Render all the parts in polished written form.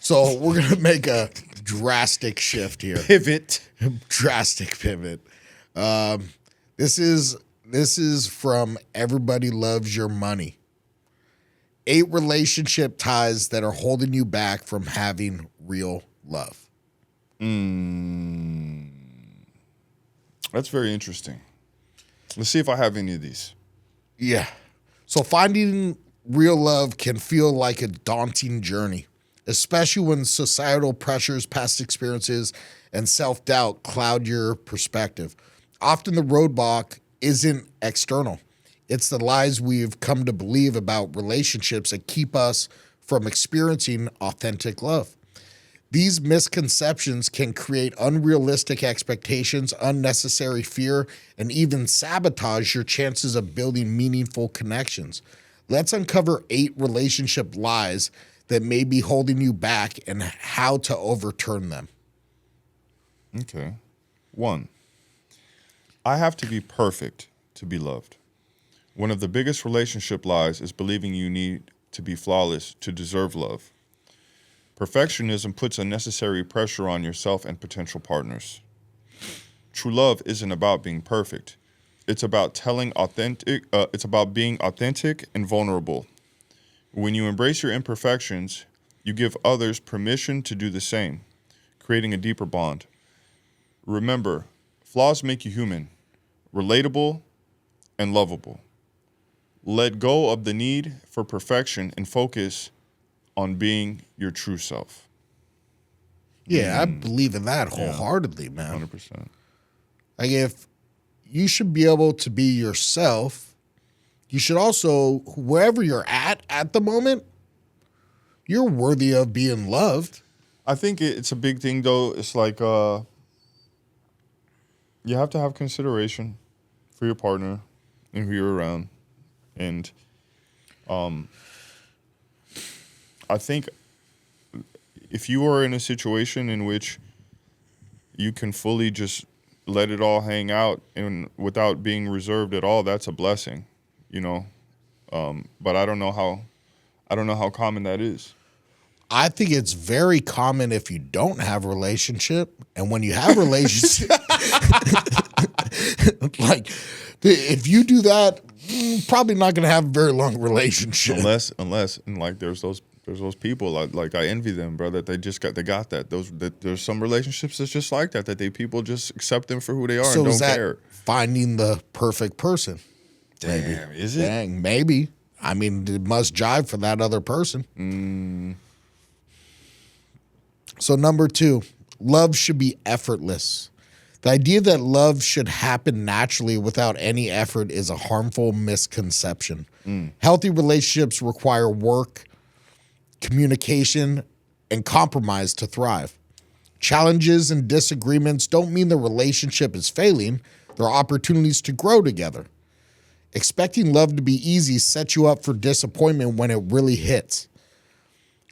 So we're gonna make a drastic shift here. Pivot. Drastic pivot. This is from Everybody Loves Your Money. 8 relationship ties that are holding you back from having real love. That's very interesting. Let's see if I have any of these. Yeah. So finding real love can feel like a daunting journey, especially when societal pressures, past experiences, and self-doubt cloud your perspective. Often the roadblock isn't external. It's the lies we've come to believe about relationships that keep us from experiencing authentic love. These misconceptions can create unrealistic expectations, unnecessary fear, and even sabotage your chances of building meaningful connections. Let's uncover 8 relationship lies that may be holding you back and how to overturn them. Okay. 1, I have to be perfect to be loved. One of the biggest relationship lies is believing you need to be flawless to deserve love. Perfectionism puts unnecessary pressure on yourself and potential partners. True love isn't about being perfect. It's about it's about being authentic and vulnerable. When you embrace your imperfections, you give others permission to do the same, creating a deeper bond. Remember, flaws make you human, relatable, and lovable. Let go of the need for perfection and focus on being your true self. Yeah, I believe in that wholeheartedly, man. 100%. Like, if you should be able to be yourself, you should also, wherever you're at the moment, you're worthy of being loved. I think it's a big thing, though. It's like you have to have consideration for your partner and who you're around. And I think if you are in a situation in which you can fully just let it all hang out and without being reserved at all, that's a blessing, you know. But I don't know how common that is. I think it's very common if you don't have a relationship, and when you have a relationship, like if you do that, probably not going to have a very long relationship. Unless and like there's those people like I envy them, bro, that they got that. There's some relationships that's just like that they people just accept them for who they are So and is don't that care. finding the perfect person? Damn, Maybe. is it? Dang, maybe. I mean, it must jive for that other person. So 2, love should be effortless. The idea that love should happen naturally without any effort is a harmful misconception. Healthy relationships require work, communication, and compromise to thrive. Challenges and disagreements don't mean the relationship is failing. They're opportunities to grow together. Expecting love to be easy sets you up for disappointment when it really hits.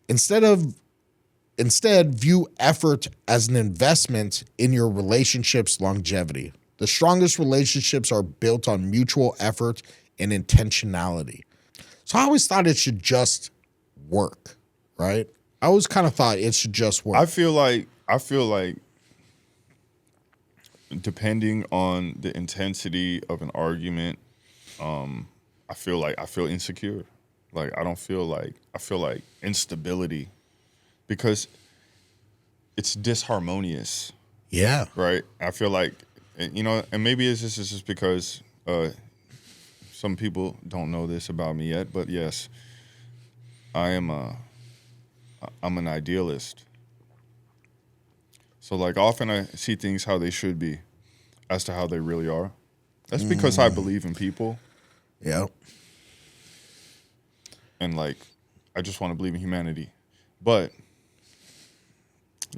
Instead, view effort as an investment in your relationship's longevity. The strongest relationships are built on mutual effort and intentionality. So I always thought it should just work, right? I always kind of thought it should just work. I feel like depending on the intensity of an argument, I feel insecure. Like I feel like instability because it's disharmonious. Yeah. Right? I feel like, you know, and maybe it's just because some people don't know this about me yet, but yes, I'm an idealist. So like often I see things how they should be as to how they really are. That's because I believe in people. Yeah. And like I just want to believe in humanity. But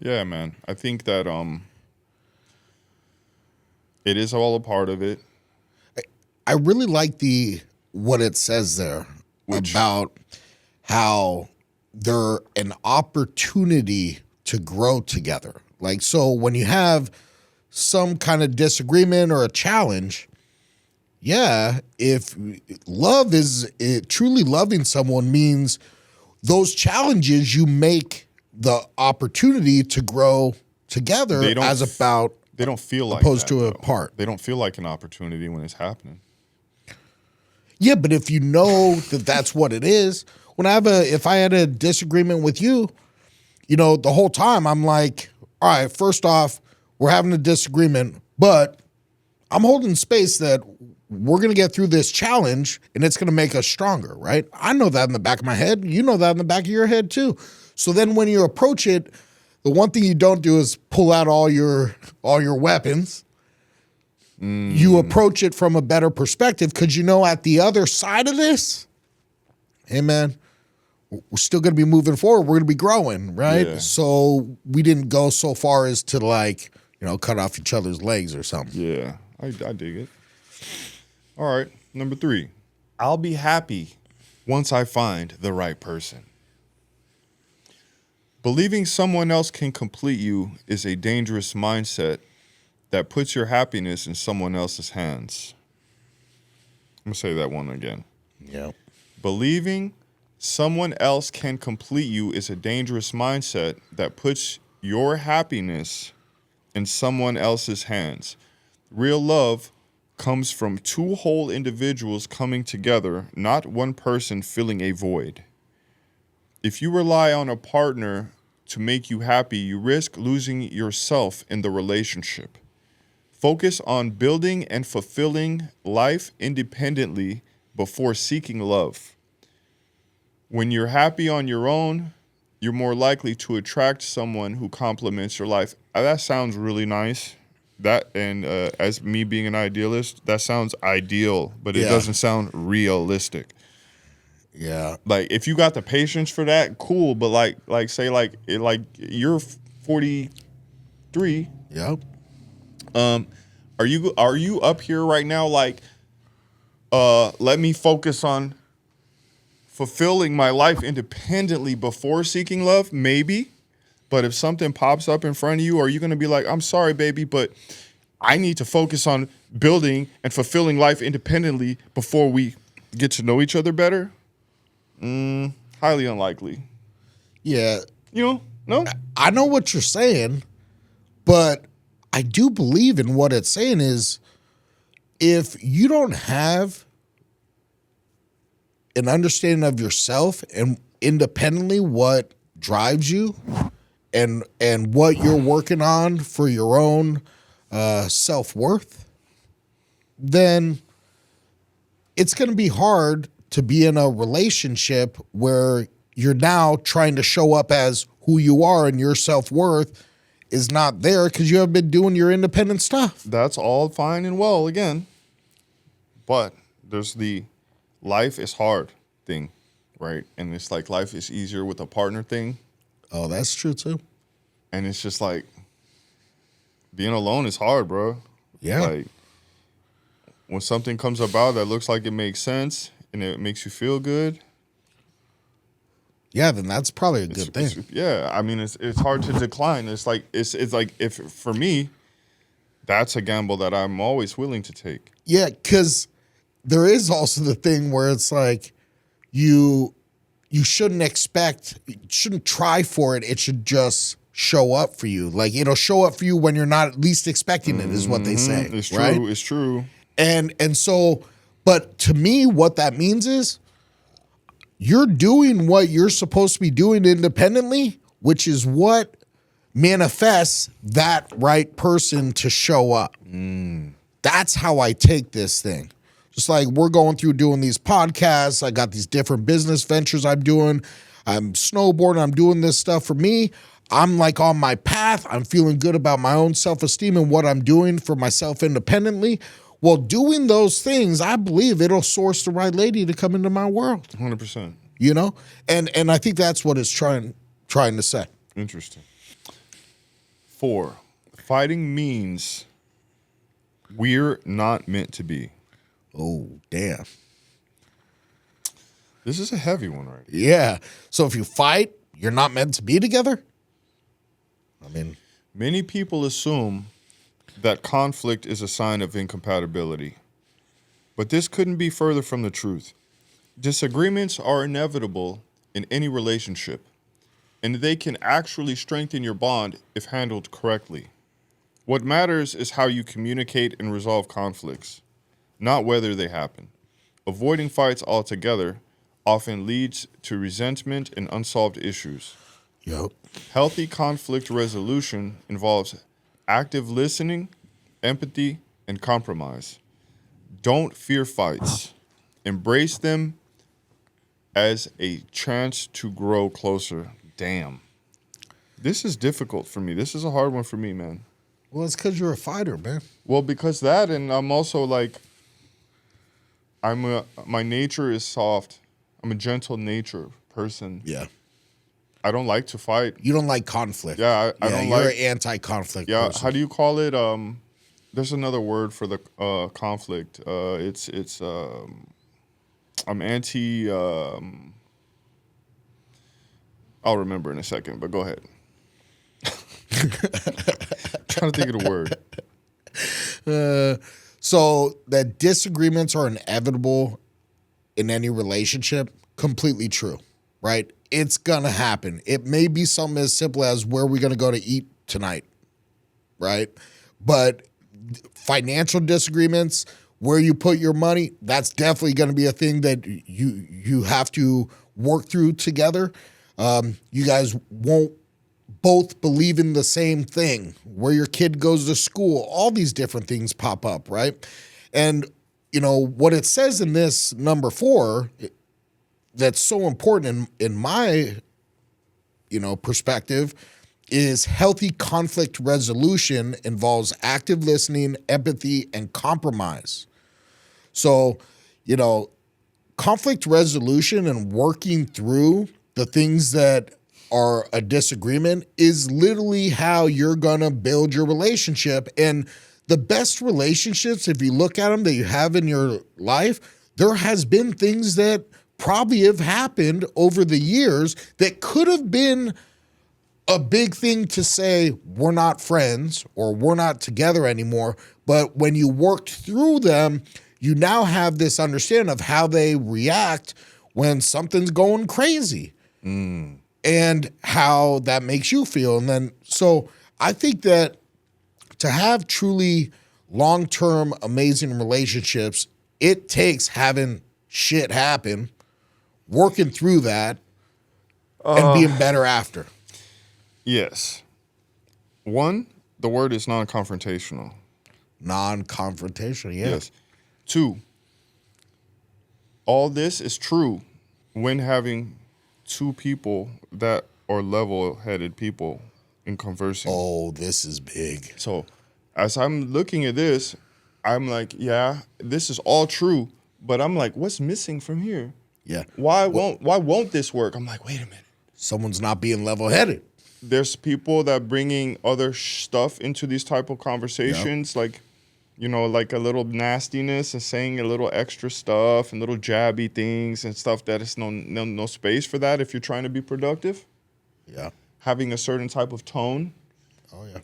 yeah, man, I think that it is all a part of it. I really like what it says there about how they're an opportunity to grow together. Like, so when you have some kind of disagreement or a challenge, yeah, if truly loving someone means those challenges you make the opportunity to grow together They don't as about They don't feel like opposed that, to though. apart. They don't feel like an opportunity when it's happening. Yeah, but if you know that that's what it is, if I had a disagreement with you, the whole time I'm like, all right, first off, we're having a disagreement, but I'm holding space that we're going to get through this challenge and it's going to make us stronger, right? I know that in the back of my head. You know that in the back of your head too. So then when you approach it, the one thing you don't do is pull out all your weapons. You approach it from a better perspective because at the other side of this, hey man, we're still going to be moving forward. We're going to be growing, right? Yeah. So we didn't go so far as to cut off each other's legs or something. Yeah, I dig it. All right, number 3. I'll be happy once I find the right person. Believing someone else can complete you is a dangerous mindset that puts your happiness in someone else's hands. I'm going to say that one again. Yeah. Believing someone else can complete you is a dangerous mindset that puts your happiness in someone else's hands. Real love comes from 2 whole individuals coming together, not one person filling a void. If you rely on a partner to make you happy, you risk losing yourself in the relationship. Focus on building and fulfilling life independently before seeking love. When you're happy on your own, you're more likely to attract someone who complements your life. That sounds really nice. As me being an idealist, that sounds ideal, but it doesn't sound realistic. Yeah. Like if you got the patience for that, cool. But say you're 43. Yep. Are you up here right now? Let me focus on fulfilling my life independently before seeking love, maybe. But if something pops up in front of you, are you going to be like, I'm sorry, baby, but I need to focus on building and fulfilling life independently before we get to know each other better? Highly unlikely. Yeah. No? I know what you're saying, but I do believe in what it's saying is if you don't have an understanding of yourself and independently what drives you and what you're working on for your own self-worth, then it's going to be hard to be in a relationship where you're now trying to show up as who you are and your self-worth is not there because you haven't been doing your independent stuff. That's all fine and well again. But there's the life is hard thing, right? And it's like life is easier with a partner thing. Oh, that's true too. And it's just like being alone is hard, bro. Yeah. Like when something comes about that looks like it makes sense and it makes you feel good. Yeah, then that's probably a good thing. I mean, it's hard to decline. It's like if for me, that's a gamble that I'm always willing to take. Yeah, because there is also the thing where it's like you shouldn't try for it. It should just show up for you. Like it'll show up for you when you're not least expecting it, is what they say. It's true. Right? It's true. And so, but to me, what that means is you're doing what you're supposed to be doing independently, which is what manifests that right person to show up. That's how I take this thing. Just like we're going through doing these podcasts. I got these different business ventures I'm doing. I'm snowboarding. I'm doing this stuff for me. I'm like on my path. I'm feeling good about my own self-esteem and what I'm doing for myself independently. Well, doing those things, I believe it'll source the right lady to come into my world. 100%. And I think that's what it's trying to say. Interesting. 4, fighting means we're not meant to be. Oh, damn. This is a heavy one, right? Yeah. So if you fight, you're not meant to be together? I mean, many people assume that conflict is a sign of incompatibility. But this couldn't be further from the truth. Disagreements are inevitable in any relationship. and they can actually strengthen your bond if handled correctly. What matters is how you communicate and resolve conflicts, not whether they happen. Avoiding fights altogether often leads to resentment and unsolved issues. Yep. Healthy conflict resolution involves active listening, empathy, and compromise. Don't fear fights. Embrace them as a chance to grow closer. Damn. This is difficult for me. This is a hard one for me, man. Well, it's because you're a fighter, man. Well, because that, and I'm also like, my nature is soft. I'm a gentle nature person. Yeah. I don't like to fight. You don't like conflict. Yeah, I don't you're like. an anti-conflict Yeah, person. how do you call it? There's another word for the conflict. I'm anti. I'll remember in a second, but go ahead. Trying to think of the word. So that disagreements are inevitable in any relationship, completely true, right? It's going to happen. It may be something as simple as where we're going to go to eat tonight, right? But financial disagreements, where you put your money, that's definitely going to be a thing that you have to work through together. You guys won't both believe in the same thing, where your kid goes to school, all these different things pop up, right? And, you know, what it says in this number 4 that's so important in my, perspective is healthy conflict resolution involves active listening, empathy, and compromise. So, conflict resolution and working through the things that are a disagreement is literally how you're going to build your relationship. And the best relationships, if you look at them that you have in your life, there has been things that probably have happened over the years that could have been a big thing to say, we're not friends or we're not together anymore. But when you worked through them, you now have this understanding of how they react when something's going crazy. And how that makes you feel. And then, so I think that to have truly long-term amazing relationships, it takes having shit happen, working through that, and being better after. Yes. 1, the word is non-confrontational. Non-confrontational, yeah. Yes. 2, all this is true when having 2 people that are level-headed people in conversing. Oh, this is big. So as I'm looking at this, I'm like, yeah, this is all true, but I'm like, what's missing from here? Yeah. Why won't this work? I'm like, wait a minute. Someone's not being level-headed. There's people that bringing other stuff into these type of conversations, like a little nastiness and saying a little extra stuff and little jabby things and stuff that is no space for that if you're trying to be productive. Yeah. Having a certain type of tone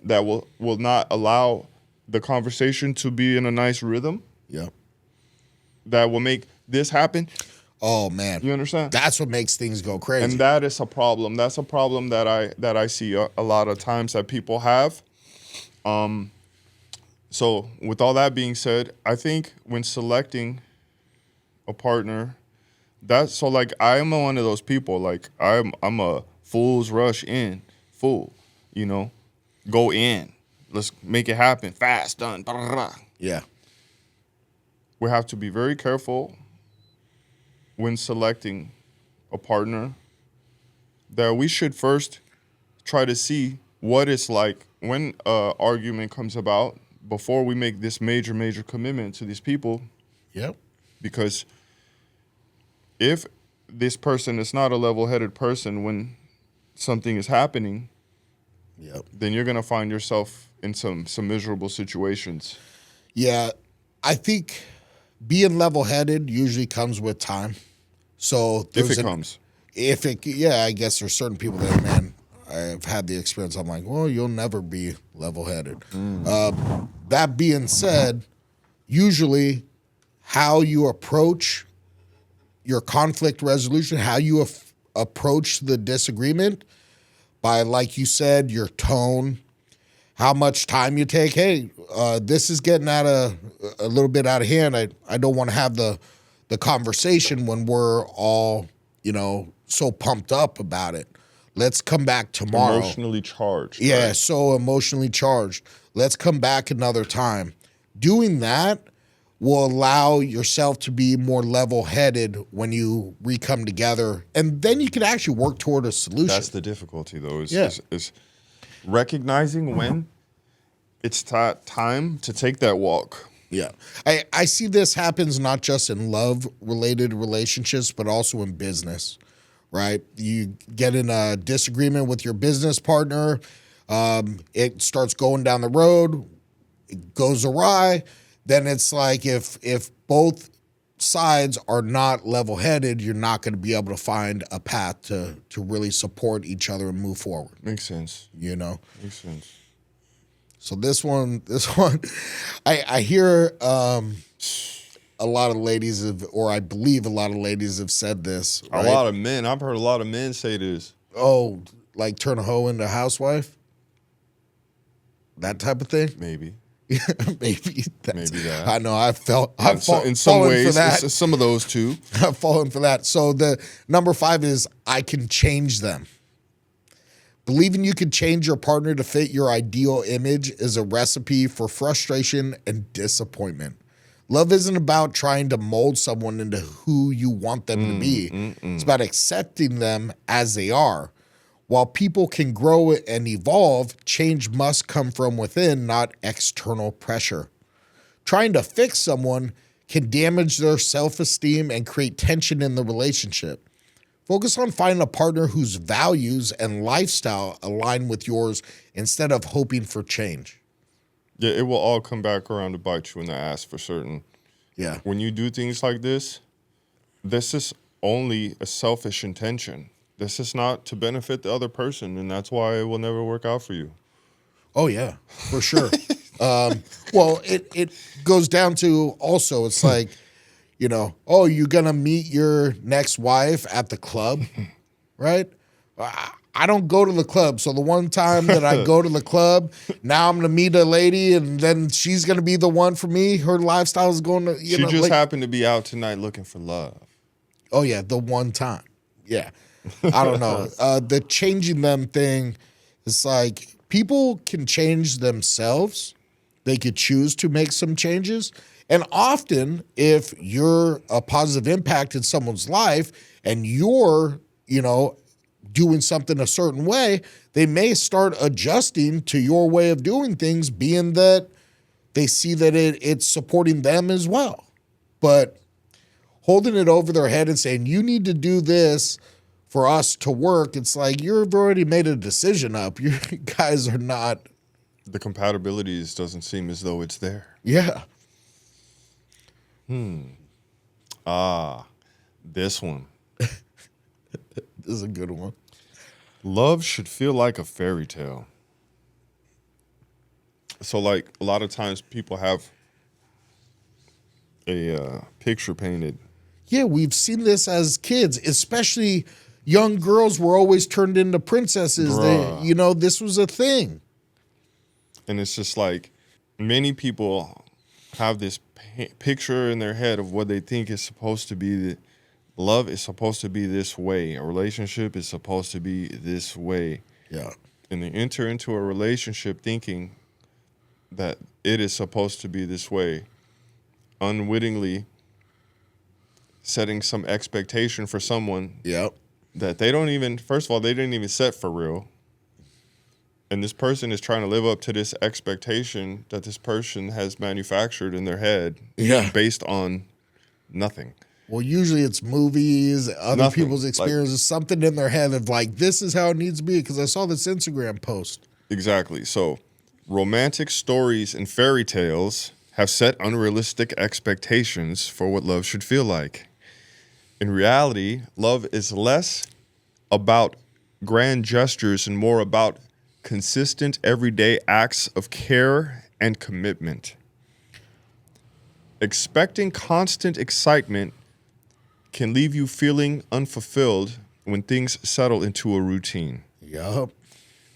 that will not allow the conversation to be in a nice rhythm. Yeah. That will make this happen. Oh man. You understand? That's what makes things go crazy. And that is a problem. That's a problem that I see a lot of times that people have. So with all that being said, I think when selecting a partner, I'm one of those people. Like I'm a fool's rush in, go in. Let's make it happen fast, done. Yeah. We have to be very careful when selecting a partner that we should first try to see what it's like when an argument comes about before we make this major commitment to these people. Yep. Because if this person is not a level-headed person when something is happening, then you're going to find yourself in some miserable situations. Yeah. I think being level-headed usually comes with time. So If it comes. I guess there's certain people that, man, I've had the experience. I'm like, well, you'll never be level-headed. That being said, usually how you approach your conflict resolution, how you approach the disagreement, by, like you said, your tone, how much time you take. Hey, this is getting a little bit out of hand. I don't want to have the conversation when we're all, so pumped up about it. Let's come back tomorrow. Emotionally charged. Yeah, right? so emotionally charged. Let's come back another time. Doing that will allow yourself to be more level-headed when you re-come together, and then you can actually work toward a solution. That's the difficulty, though, Yeah. is recognizing when it's time to take that walk. Yeah. I see this happens not just in love-related relationships, but also in business, right? You get in a disagreement with your business partner. It starts going down the road. It goes awry. Then it's like if both sides are not level-headed, you're not going to be able to find a path to really support each other and move forward. Makes sense. Makes sense. So this one, I hear a lot of ladies or I believe a lot of ladies have said this. Right? A lot of men. I've heard a lot of men say this. Oh, like turn a hoe into a housewife? That type of thing? Maybe. Maybe that. I know. I've In some ways, for that. it's some of those too. I've fallen for that. So the number 5 is I can change them. Believing you can change your partner to fit your ideal image is a recipe for frustration and disappointment. Love isn't about trying to mold someone into who you want them to be. It's about accepting them as they are. While people can grow and evolve, change must come from within, not external pressure. Trying to fix someone can damage their self-esteem and create tension in the relationship. Focus on finding a partner whose values and lifestyle align with yours instead of hoping for change. Yeah, it will all come back around to bite you in the ass for certain. Yeah. When you do things like this is only a selfish intention. This is not to benefit the other person, and that's why it will never work out for you. Oh, yeah, for sure. Well, it goes down to also, it's like, oh, you're going to meet your next wife at the club, right? I don't go to the club. So the one time that I go to the club, now I'm going to meet a lady and then she's going to be the one for me. Her lifestyle is going to, She just happened to be out tonight looking for love. Oh, yeah, the one time. Yeah. I don't know. The changing them thing, it's like people can change themselves. They could choose to make some changes. And often, if you're a positive impact in someone's life and you're, doing something a certain way, they may start adjusting to your way of doing things, being that they see that it's supporting them as well. But holding it over their head and saying, you need to do this for us to work, it's like you've already made a decision up. You guys are not. The compatibilities doesn't seem as though it's there. Yeah. This one. This is a good one. Love should feel like a fairy tale. So, like, a lot of times people have a picture painted. Yeah, we've seen this as kids, especially young girls were always turned into princesses. This was a thing. And it's just like many people have this picture in their head of what they think is supposed to be. Love is supposed to be this way. A relationship is supposed to be this way. Yeah. And they enter into a relationship thinking that it is supposed to be this way, unwittingly setting some expectation for someone Yep. that they don't even, first of all, they didn't even set for real. And this person is trying to live up to this expectation that this person has manufactured in their head based on nothing. Well, usually it's movies, other people's experiences, something in their head of like, this is how it needs to be because I saw this Instagram post. Exactly. So romantic stories and fairy tales have set unrealistic expectations for what love should feel like. In reality, love is less about grand gestures and more about consistent everyday acts of care and commitment. Expecting constant excitement can leave you feeling unfulfilled when things settle into a routine. Yup.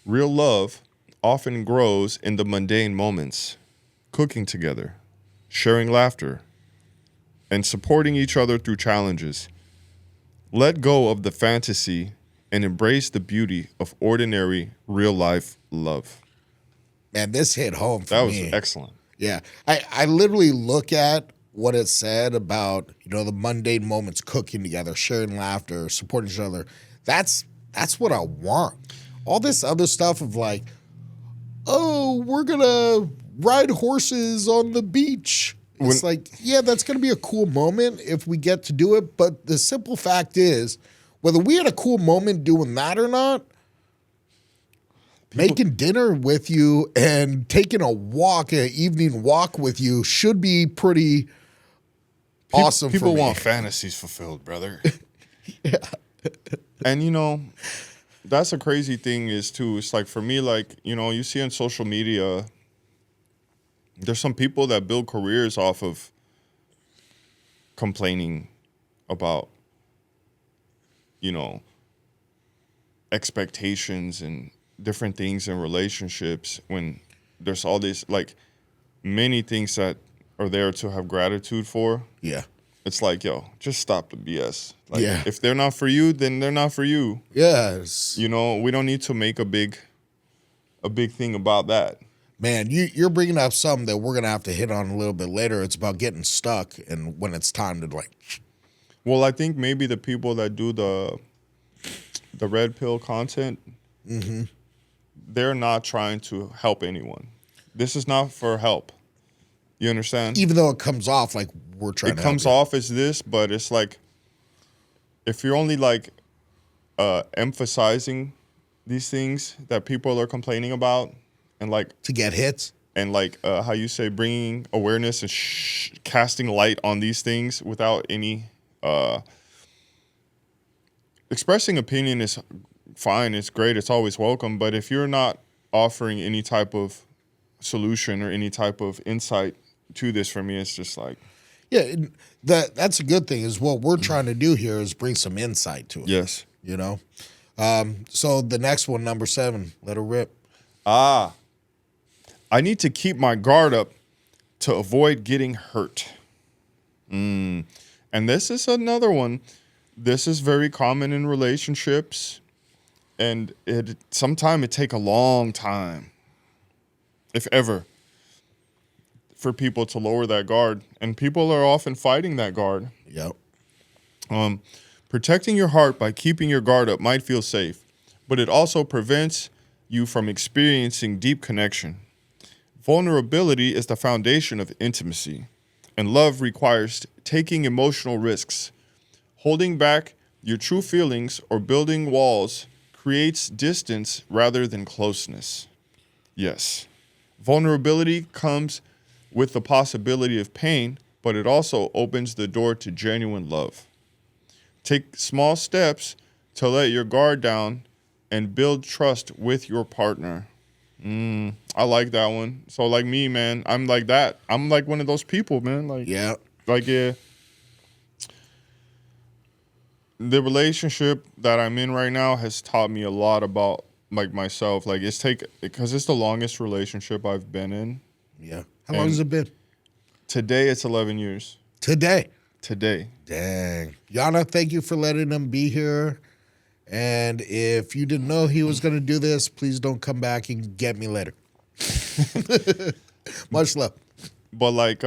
Real love often grows in the mundane moments, cooking together, sharing laughter, and supporting each other through challenges. Let go of the fantasy and embrace the beauty of ordinary, real life love. Man, this hit home for That was me. excellent. Yeah. I literally look at what it said about, the mundane moments, cooking together, sharing laughter, supporting each other. That's what I want. All this other stuff of like, oh, we're gonna ride horses on the beach. It's When like, yeah, that's gonna be a cool moment if we get to do it. But the simple fact is, whether we had a cool moment doing that or not, people, making dinner with you and taking a walk, an evening walk with you, should be pretty awesome. people for me. want fantasies fulfilled, brother. And that's a crazy thing is too. It's like for me, like, you see on social media, there's some people that build careers off of complaining about, expectations and different things in relationships when there's all this, like, many things that are there to have gratitude for. Yeah. It's like, yo, just stop the BS. Like, Yeah. if they're not for you, then they're not for you. Yes. We don't need to make a big thing about that. Man, you're bringing up something that we're going to have to hit on a little bit later. It's about getting stuck and when it's time to like. Well, I think maybe the people that do the red pill content, they're not trying to help anyone. This is not for help. You understand? Even though it comes off like we're trying It to comes help off as this, but it's like if you're only like emphasizing these things that people are complaining about and like you to get hits. and like how you say bringing awareness and casting light on these things without any expressing opinion is fine, it's great, it's always welcome, but if you're not offering any type of solution or any type of insight to this, for me it's just like, Yeah, that's a good thing is what we're trying to do here is bring some insight to it. yes. So the next one, number 7, let her rip. I need to keep my guard up to avoid getting hurt. And this is another one. This is very common in relationships, and sometimes it take a long time, if ever, for people to lower that guard, and people are often fighting that guard. Yep. Protecting your heart by keeping your guard up might feel safe, but it also prevents you from experiencing deep connection. Vulnerability is the foundation of intimacy, and love requires taking emotional risks. Holding back your true feelings or building walls creates distance rather than closeness. Yes, vulnerability comes with the possibility of pain, but it also opens the door to genuine love. Take small steps to let your guard down and build trust with your partner. I like that one. So like me, man, I'm like that. I'm like one of those people, man. Yeah. Yeah. The relationship that I'm in right now has taught me a lot about like myself. Like because it's the longest relationship I've been in. Yeah. How long has it been? Today it's 11 years. Today. Dang. Yana, thank you for letting him be here. And if you didn't know he was going to do this, please don't come back and get me later. Much love. But like,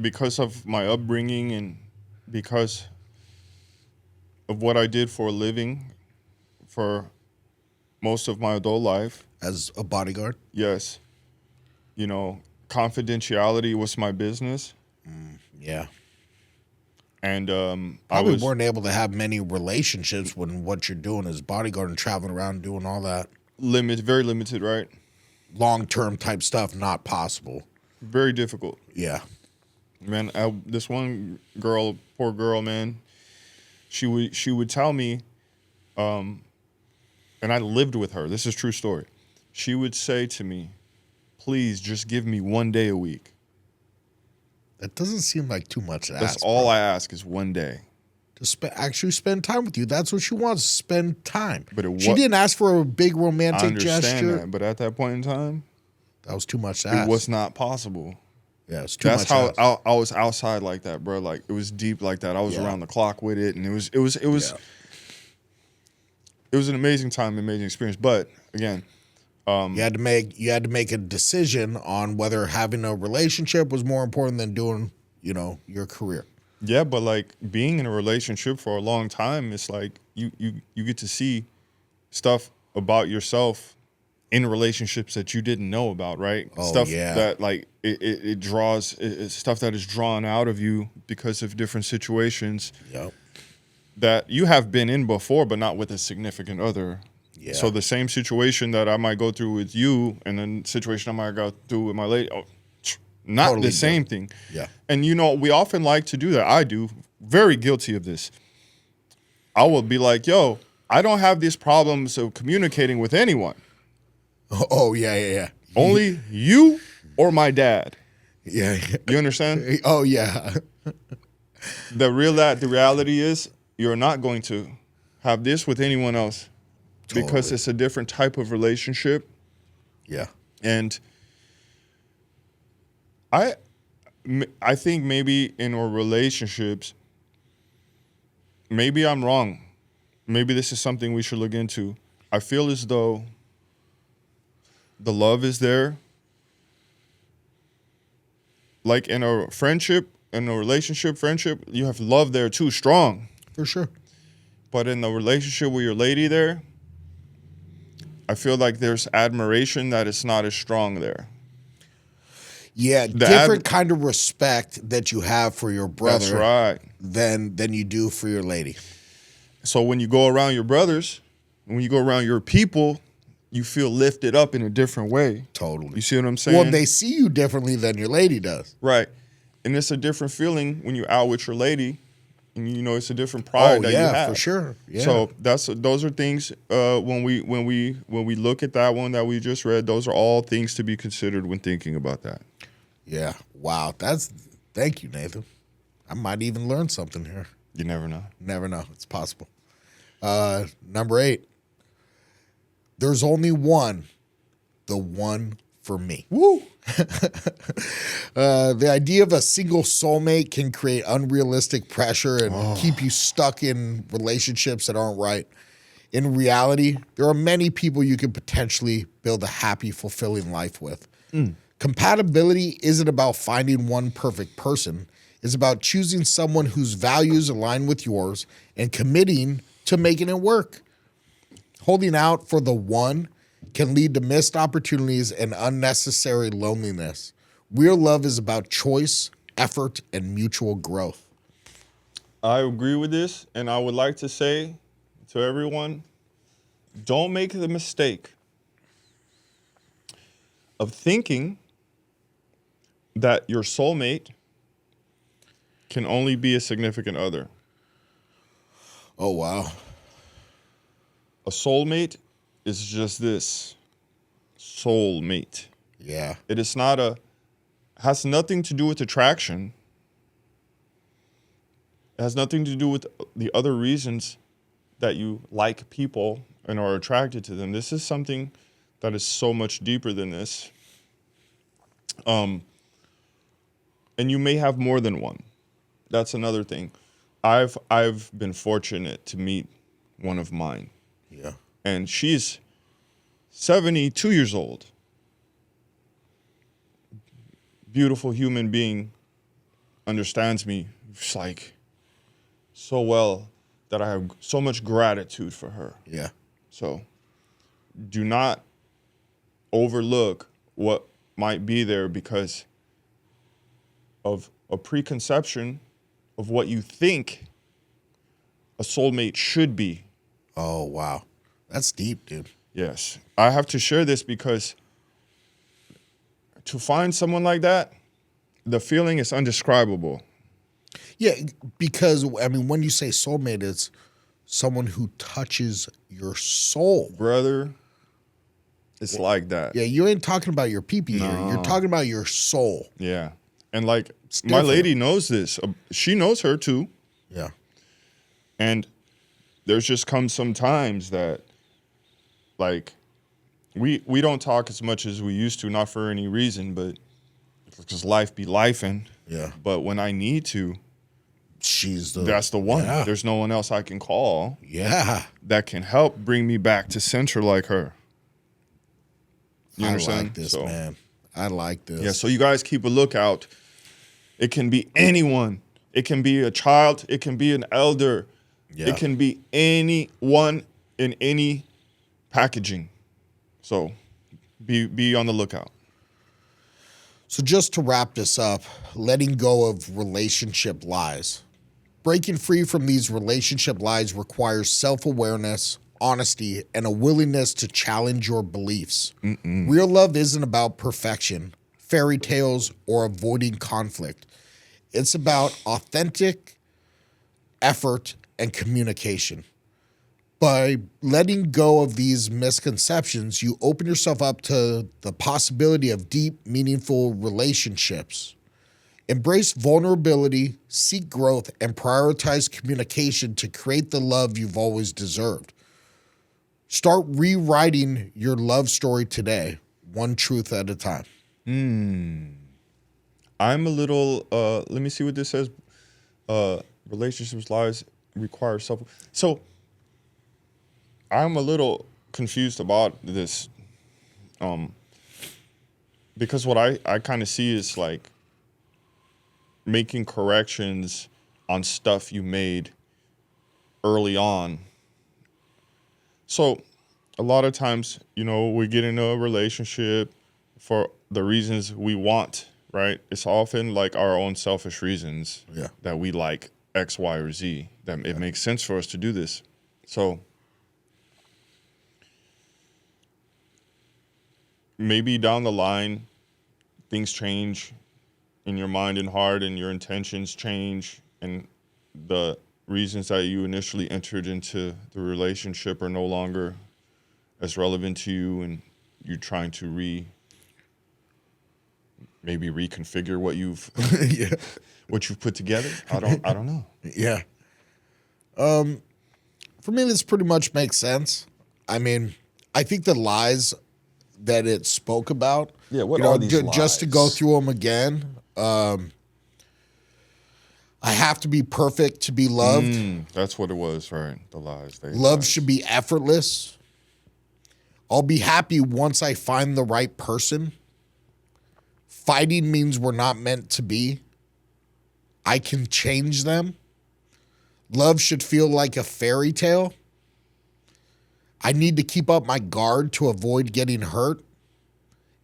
because of my upbringing and because of what I did for a living for most of my adult life. As a bodyguard? Yes. Confidentiality was my business. Yeah. And Probably weren't able to have many relationships when what you're doing is bodyguard and traveling around doing all that. Very limited, right? Long-term type stuff, not possible. Very difficult. Yeah. Man, this one girl, poor girl, man, she would tell me, and I lived with her. This is a true story. She would say to me, please just give me 1 day a week. That doesn't seem like too much to ask. That's all I ask is 1 day. to actually spend time with you. That's what she wants, spend time. But She didn't ask for a big I romantic understand gesture. that, but at that point in time, That was too much to it ask. was not possible. Yeah, it's too That's much. how I was outside like that, bro. Like it was deep like that. I was around the clock with it, and it was an amazing time, amazing experience. But again, you had to make a decision on whether having a relationship was more important than doing, your career. yeah, but like being in a relationship for a long time, it's like you get to see stuff about yourself in relationships that you didn't know about, right? Oh, Stuff yeah. that like it draws it's stuff that is drawn out of you because of different situations Yep. that you have been in before, but not with a significant other. Yeah. So the same situation that I might go through with you, and then situation I might go through with my lady, not Totally the same thing. Yeah. And we often like to do that. I do. Very guilty of this. I will be like, yo, I don't have these problems of communicating with anyone. Oh, yeah. Only you or my dad. Yeah. You understand? Oh, yeah. The reality is you're not going to have this with anyone else because Totally. it's a different type of relationship. Yeah. And I think maybe in our relationships, maybe I'm wrong. Maybe this is something we should look into. I feel as though the love is there. Like in a friendship, in a relationship, friendship, you have love there too, strong. For sure. But in the relationship with your lady there, I feel like there's admiration that is not as strong there. Yeah, different kind of respect that you have for your brother. That's right. Than you do for your lady. So when you go around your brothers, when you go around your people, you feel lifted up in a different way. Totally. You see what I'm saying? Well, they see you differently than your lady does. Right. And it's a different feeling when you're out with your lady, and it's a different pride that you have. For sure. Yeah. So those are things when we look at that one that we just read, those are all things to be considered when thinking about that. Yeah. Wow. Thank you, Nathan. I might even learn something here. You never know. Never know. It's possible. Number 8. There's only one. The one for me. Woo! The idea of a single soulmate can create unrealistic pressure and keep you stuck in relationships that aren't right. In reality, there are many people you could potentially build a happy, fulfilling life with. Compatibility isn't about finding one perfect person. It's about choosing someone whose values align with yours and committing to making it work. Holding out for the one can lead to missed opportunities and unnecessary loneliness. Real love is about choice, effort, and mutual growth. I agree with this, and I would like to say to everyone, don't make the mistake of thinking that your soulmate can only be a significant other. Oh, wow. A soulmate is just this. Soulmate. Yeah. It is not has nothing to do with attraction. It has nothing to do with the other reasons that you like people and are attracted to them. This is something that is so much deeper than this. And you may have more than one. That's another thing. I've been fortunate to meet one of mine. Yeah. And she's 72 years old. Beautiful human being, understands me just like so well that I have so much gratitude for her. Yeah. So do not overlook what might be there because of a preconception of what you think a soulmate should be. Oh, wow. That's deep, dude. Yes. I have to share this because to find someone like that, the feeling is indescribable. Yeah, because, when you say soulmate, it's someone who touches your soul. Brother, it's like that. Yeah, you ain't talking about your pee-pee here. You're talking about your soul. Yeah. And like, my different. lady knows this. She knows her too. Yeah. And there's just come some times that, like, we don't talk as much as we used to, not for any reason, but because life be lifing. Yeah. But when I need to, that's the one. Yeah. There's no one else I can call that can help bring me back to center like her. You understand? I like this, man. I like this. Yeah, so you guys keep a lookout. It can be anyone. It can be a child. It can be an elder. Yeah. It can be anyone in any packaging. So be on the lookout. So just to wrap this up, letting go of relationship lies. Breaking free from these relationship lies requires self-awareness, honesty, and a willingness to challenge your beliefs. Real love isn't about perfection, fairy tales, or avoiding conflict. It's about authentic effort and communication. By letting go of these misconceptions, you open yourself up to the possibility of deep, meaningful relationships. Embrace vulnerability, seek growth, and prioritize communication to create the love you've always deserved. Start rewriting your love story today, one truth at a time. I'm a little, let me see what this says. Relationships lies require self. So I'm a little confused about this. Because what I kind of see is like making corrections on stuff you made early on. So a lot of times, we get into a relationship for the reasons we want, right? It's often like our own selfish reasons that we like X, Y, or Z, that it makes sense for us to do this. So maybe down the line, things change in your mind and heart, and your intentions change, and the reasons that you initially entered into the relationship are no longer as relevant to you, and you're trying to maybe reconfigure what you've what you've put together. I don't know. Yeah. For me, this pretty much makes sense. I mean, I think the lies that it spoke about. Yeah, what are these lies? Just to go through them again. I have to be perfect to be loved. That's what it was, right? The lies. Love should be effortless. I'll be happy once I find the right person. Fighting means we're not meant to be. I can change them. Love should feel like a fairy tale. I need to keep up my guard to avoid getting hurt.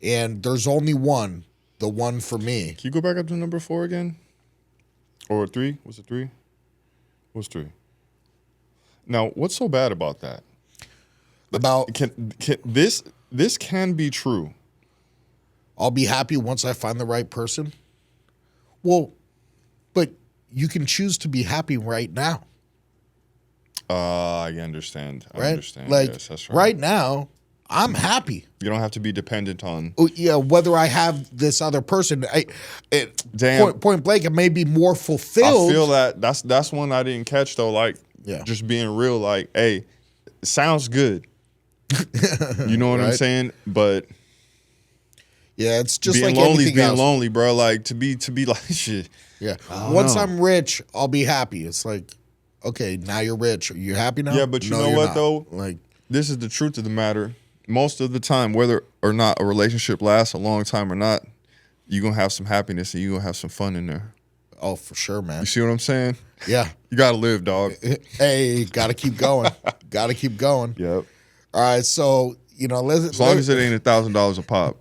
And there's only one, the one for me. Can you go back up to number 4 again? Or 3? Was it 3? What's 3? Now, what's so bad about that? Can this can be true. I'll be happy once I find the right person. Well, but you can choose to be happy right now. I understand. I understand. Like, yes, that's right. Right now, I'm happy. You don't have to be dependent on. Whether I have this other person. Point blank, it may be more fulfilled. I feel that's one I didn't catch though. Like, just being real. Like, hey, it sounds good. You know what I'm saying? But yeah, it's just being like lonely, anything else. Lonely, bro. Like to be like shit. Yeah. Once I'm rich, I'll be happy. It's like, okay, now you're rich. Are you happy now? Yeah, but you know what though? Like, this is the truth of the matter. Most of the time, whether or not a relationship lasts a long time or not, you're gonna have some happiness and you're gonna have some fun in there. Oh, for sure, man. You see what I'm saying? Yeah. You gotta live, dog. Hey, gotta keep going. Gotta keep going. Yep. All right, so as long as it ain't $1,000 a pop.